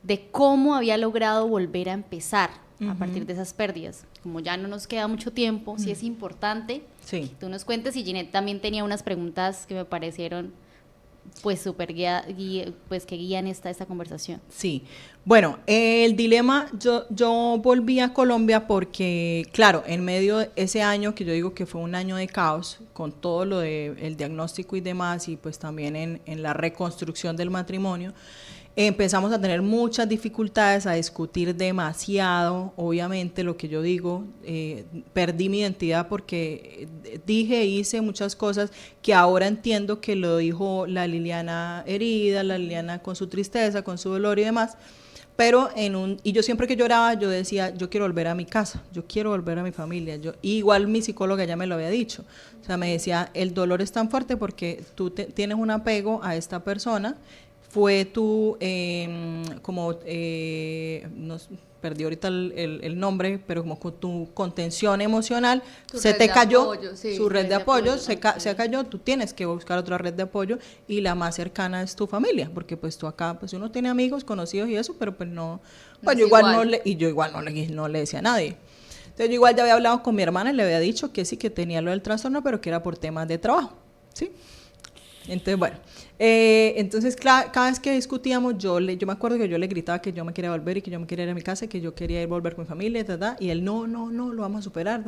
de cómo había logrado volver a empezar a partir de esas pérdidas. Como ya no nos queda mucho tiempo, sí es importante Sí. que tú nos cuentes, y Ginette también tenía unas preguntas que me parecieron pues súper pues que guían esta conversación. Sí, bueno, el dilema, yo volví a Colombia porque, claro, en medio de ese año que yo digo que fue un año de caos, con todo lo del diagnóstico y demás, y pues también en la reconstrucción del matrimonio, empezamos a tener muchas dificultades, a discutir demasiado, obviamente lo que yo digo, perdí mi identidad porque dije, hice muchas cosas que ahora entiendo que lo dijo la Liliana herida, la Liliana con su tristeza, con su dolor y demás, pero y yo siempre que lloraba yo decía, yo quiero volver a mi casa, yo quiero volver a mi familia, y igual mi psicóloga ya me lo había dicho, o sea, me decía, el dolor es tan fuerte porque tú tienes un apego a esta persona, fue tu, perdí ahorita el nombre, pero como con tu contención emocional, Tu se red te de cayó, apoyo, sí, su red de apoyo, se ok. cayó, tú tienes que buscar otra red de apoyo y la más cercana es tu familia, porque pues tú acá, pues uno tiene amigos, conocidos y eso, pero pues no, pues No yo es igual igual. yo igual no le decía a nadie. Entonces yo igual ya había hablado con mi hermana y le había dicho que sí, que tenía lo del trastorno, pero que era por temas de trabajo, ¿sí? Entonces, bueno, entonces cada vez que discutíamos, yo me acuerdo que yo le gritaba que yo me quería volver y que yo me quería ir a mi casa y que yo quería ir a volver con mi familia, y él, no, lo vamos a superar,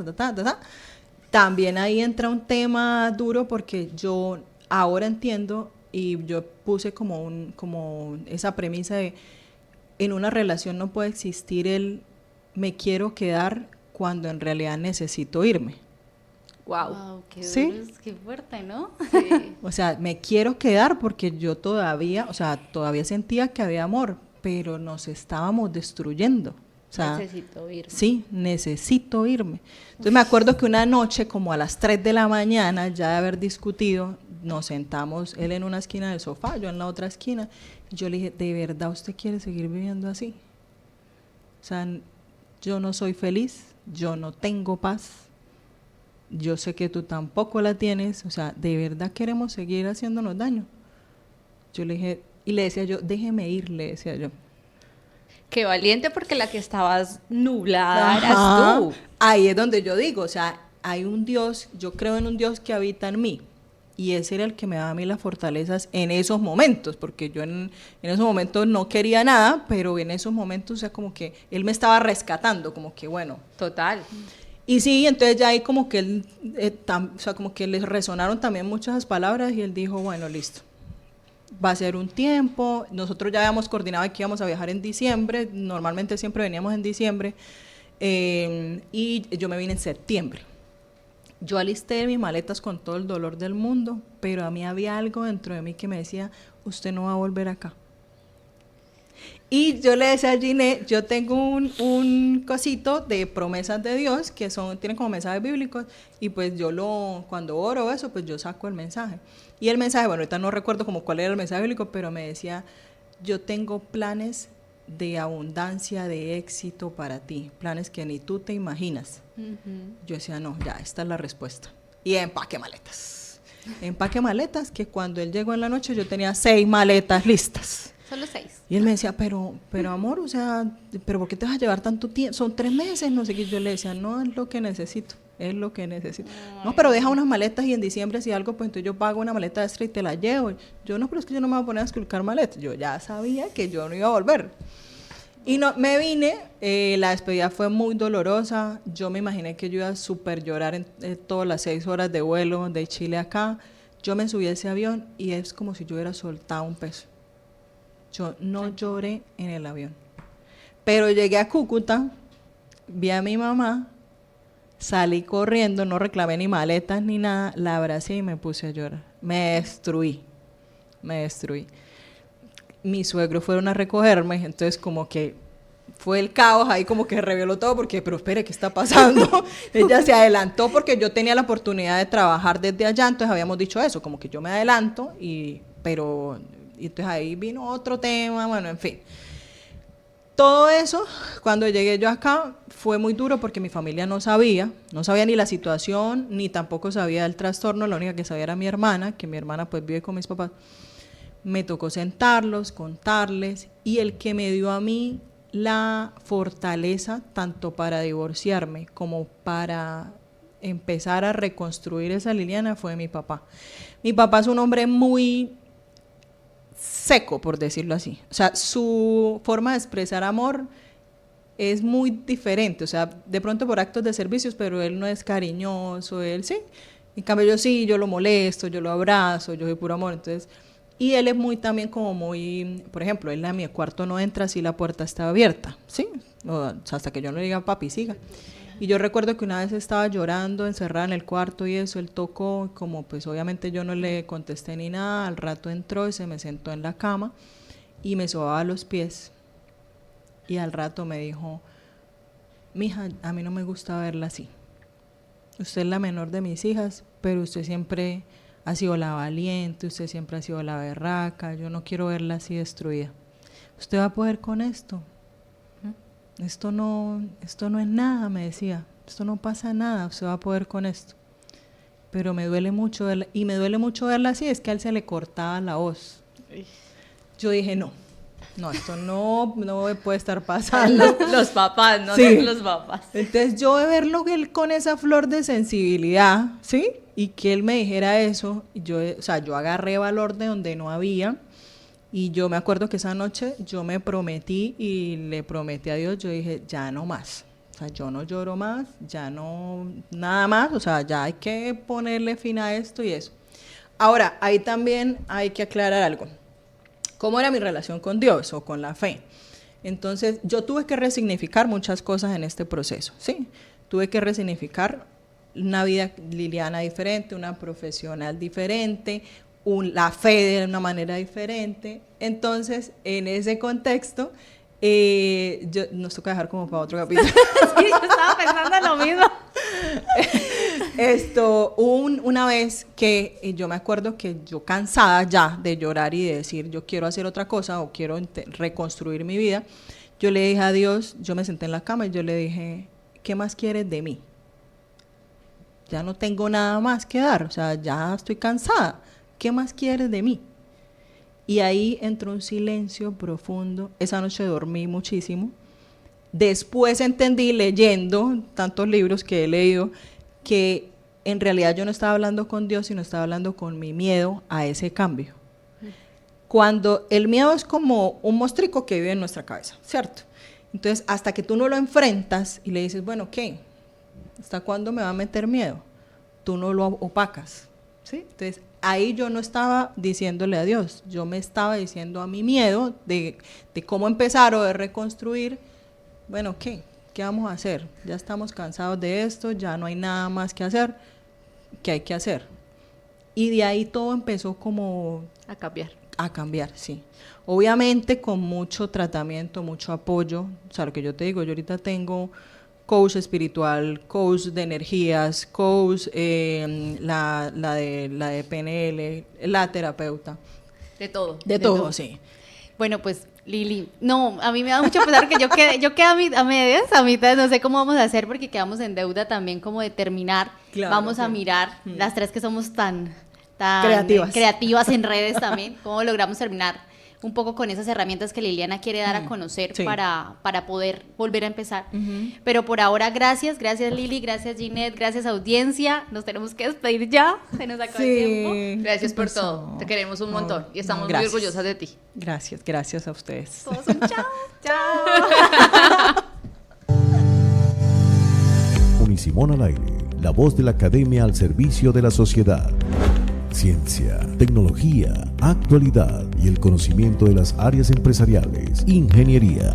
También ahí entra un tema duro porque yo ahora entiendo y yo puse como esa premisa de en una relación no puede existir el me quiero quedar cuando en realidad necesito irme. Wow. Wow, qué ¿Sí? duro, qué fuerte, ¿no? Sí. O sea, me quiero quedar porque yo todavía sentía que había amor, pero nos estábamos destruyendo. O sea, Necesito irme. sí, necesito irme. Entonces me acuerdo que una noche, como a las 3 de la mañana, ya de haber discutido, nos sentamos, él en una esquina del sofá, yo en la otra esquina, y yo le dije, ¿de verdad usted quiere seguir viviendo así? O sea, yo no soy feliz, yo no tengo paz, yo sé que tú tampoco la tienes, o sea, ¿de verdad queremos seguir haciéndonos daño? Yo le dije, y le decía yo, déjeme ir, le decía yo. Qué valiente, porque la que estabas nublada Ajá. eras tú. Ahí es donde yo digo, o sea, hay un Dios, yo creo en un Dios que habita en mí, y ese era el que me daba a mí las fortalezas en esos momentos, porque yo en esos momentos no quería nada, pero en esos momentos, o sea, como que Él me estaba rescatando, como que bueno. Total. Y sí, entonces ya ahí como que él, o sea, como que les resonaron también muchas palabras y él dijo, bueno, listo, va a ser un tiempo, nosotros ya habíamos coordinado que íbamos a viajar en diciembre, normalmente siempre veníamos en diciembre, y yo me vine en septiembre. Yo alisté mis maletas con todo el dolor del mundo, pero a mí había algo dentro de mí que me decía, usted no va a volver acá. Y yo le decía a Ginette, yo tengo un cosito de promesas de Dios que tienen como mensajes bíblicos y pues cuando oro eso, pues yo saco el mensaje. Y el mensaje, bueno, ahorita no recuerdo como cuál era el mensaje bíblico, pero me decía, yo tengo planes de abundancia, de éxito para ti, planes que ni tú te imaginas. Yo decía, no, ya, esta es la respuesta. Y empaque maletas. Empaque maletas, que cuando él llegó en la noche yo tenía 6 maletas listas. Solo 6. Y él me decía, pero amor, o sea, ¿pero por qué te vas a llevar tanto tiempo? Son 3 meses, no sé qué. Yo le decía, no, es lo que necesito, es lo que necesito. No, pero deja unas maletas y en diciembre si algo, pues entonces yo pago una maleta extra y te la llevo. Yo no, pero es que yo no me voy a poner a esculcar maletas. Yo ya sabía que yo no iba a volver. Y no, me vine, la despedida fue muy dolorosa. Yo me imaginé que yo iba a súper llorar en todas las 6 horas de vuelo de Chile acá. Yo me subí a ese avión y es como si yo hubiera soltado un peso. Yo no lloré en el avión. Pero llegué a Cúcuta, vi a mi mamá, salí corriendo, no reclamé ni maletas ni nada, la abracé y me puse a llorar. Me destruí. Mis suegros fueron a recogerme, entonces como que fue el caos ahí, como que reveló todo, porque, pero espere, ¿qué está pasando? Ella se adelantó porque yo tenía la oportunidad de trabajar desde allá, entonces habíamos dicho eso, como que yo me adelanto, pero entonces ahí vino otro tema, bueno, en fin. Todo eso, cuando llegué yo acá, fue muy duro porque mi familia no sabía ni la situación, ni tampoco sabía el trastorno, la única que sabía era mi hermana, que mi hermana pues vive con mis papás. Me tocó sentarlos, contarles, y el que me dio a mí la fortaleza, tanto para divorciarme como para empezar a reconstruir esa Liliana, fue mi papá. Mi papá es un hombre muy seco, por decirlo así. O sea, su forma de expresar amor es muy diferente. O sea, de pronto por actos de servicios, pero él no es cariñoso, él sí. En cambio yo sí, yo lo molesto, yo lo abrazo, yo soy puro amor. Entonces, y él es muy también como muy, por ejemplo, él a mi cuarto no entra si la puerta está abierta, ¿sí? O sea, hasta que yo no le diga, papi, siga. Y yo recuerdo que una vez estaba llorando, encerrada en el cuarto y eso, él tocó, como pues obviamente yo no le contesté ni nada, al rato entró y se me sentó en la cama y me sobaba los pies. Y al rato me dijo, mija, a mí no me gusta verla así. Usted es la menor de mis hijas, pero usted siempre ha sido la valiente, usted siempre ha sido la berraca, yo no quiero verla así destruida. ¿Usted va a poder con esto? Esto no es nada, me decía, esto no pasa nada, usted va a poder con esto. Pero me duele mucho verla, y me duele mucho verla así, es que a él se le cortaba la voz. Yo dije, no, esto no puede estar pasando. Los papás, ¿no? Sí. Los papás. Entonces yo de verlo él con esa flor de sensibilidad, ¿sí? Y que él me dijera eso, yo agarré valor de donde no había. Y yo me acuerdo que esa noche yo me prometí y le prometí a Dios, yo dije, ya no más, o sea, yo no lloro más, ya no, nada más, o sea, ya hay que ponerle fin a esto y eso. Ahora, ahí también hay que aclarar algo. ¿Cómo era mi relación con Dios o con la fe? Entonces, yo tuve que resignificar muchas cosas en este proceso, ¿sí? Tuve que resignificar una vida liliana diferente, una profesional diferente, la fe de una manera diferente. Entonces, en ese contexto, nos toca dejar como para otro capítulo. Sí, yo estaba pensando lo mismo. Una vez que yo me acuerdo que yo cansada ya de llorar y de decir yo quiero hacer otra cosa o quiero reconstruir mi vida, yo le dije a Dios, yo me senté en la cama y yo le dije, ¿qué más quieres de mí? Ya no tengo nada más que dar, o sea, ya estoy cansada. ¿Qué más quieres de mí? Y ahí entró un silencio profundo. Esa noche dormí muchísimo. Después entendí, leyendo tantos libros que he leído, que en realidad yo no estaba hablando con Dios, sino estaba hablando con mi miedo a ese cambio. Cuando el miedo es como un mostrico que vive en nuestra cabeza, ¿cierto? Entonces, hasta que tú no lo enfrentas y le dices, bueno, ¿qué? ¿Hasta cuándo me va a meter miedo? Tú no lo opacas, ¿sí? Entonces, ahí yo no estaba diciéndole a Dios, yo me estaba diciendo a mi miedo de cómo empezar o de reconstruir. Bueno, ¿qué vamos a hacer? Ya estamos cansados de esto, ya no hay nada más que hacer. ¿Qué hay que hacer? Y de ahí todo empezó como A cambiar. A cambiar, sí. Obviamente con mucho tratamiento, mucho apoyo. O sea, lo que yo te digo, yo ahorita tengo coach espiritual, coach de energías, coach, la de PNL, la terapeuta. De todo. De todo, sí. Bueno, pues Lili, no, a mí me da mucho pesar que yo quedé a medias, a mitad, no sé cómo vamos a hacer porque quedamos en deuda también como de terminar. Claro, vamos a sí. mirar, las tres que somos tan Creativas. en redes también, cómo logramos terminar un poco con esas herramientas que Liliana quiere dar a conocer sí. para poder volver a empezar. Pero por ahora, gracias Lili, gracias Ginette, gracias audiencia. Nos tenemos que despedir ya, se nos acaba el tiempo. Gracias por pasó? todo. Te queremos un montón y estamos muy gracias. orgullosas de ti. Gracias a ustedes. Todos un chao. Chao. Unisimón al aire, la voz de la academia al servicio de la sociedad. Ciencia, tecnología, actualidad y el conocimiento de las áreas empresariales, ingeniería,